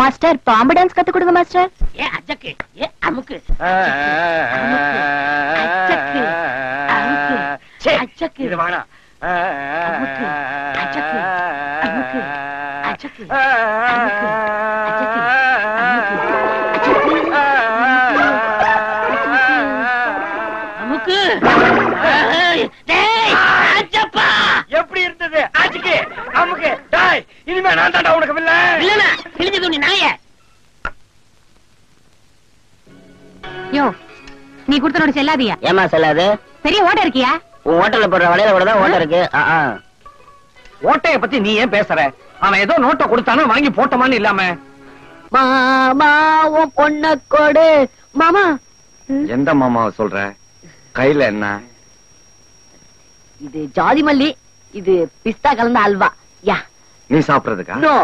Master பாம்பு dance கத்து கொடுங்க மாஸ்டர். ஏ அச்சக்கு, ஏ அமுக்கு, அச்சக்கு, அமுக்கு, அச்சக்கு, இது வேணாம். அமுக்கு, அச்சக்கு, அமுக்கு, அச்சக்கு, அமுக்கு, அச்சக்கு, அமுக்கு, டேய் அச்சப்பா. எப்படி இருந்தது? ஆச்சுக்கு அமுக்கு. டேய் இனிமே நான் தான்டா உனக்கு வில்ல. இல்லனா கிழிஞ்சது நீ நாயே. யோ நீ குடுத்தனோட செல்லாதியா? ஏமா செல்லாது? பெரிய ஓட்ட இருக்கியா? உன் ஹோட்டல்ல போடுற வலையில கூட தான் ஓட்ட இருக்கு. ஓட்டைய பத்தி நீ ஏன் பேசுற? அவன் ஏதோ நோட்டை கொடுத்தானோ வாங்கி போட்டோமான்னு இல்லாம. மாமா உன் பொண்ண கொடு. மாமா எந்த மாமாவை சொல்ற? கையில என்ன? இது ஜாதி மல்லி, இது பிஸ்தா கலந்த அல்வா. யா நீ சாப்பிடுறதுக்கா? நோ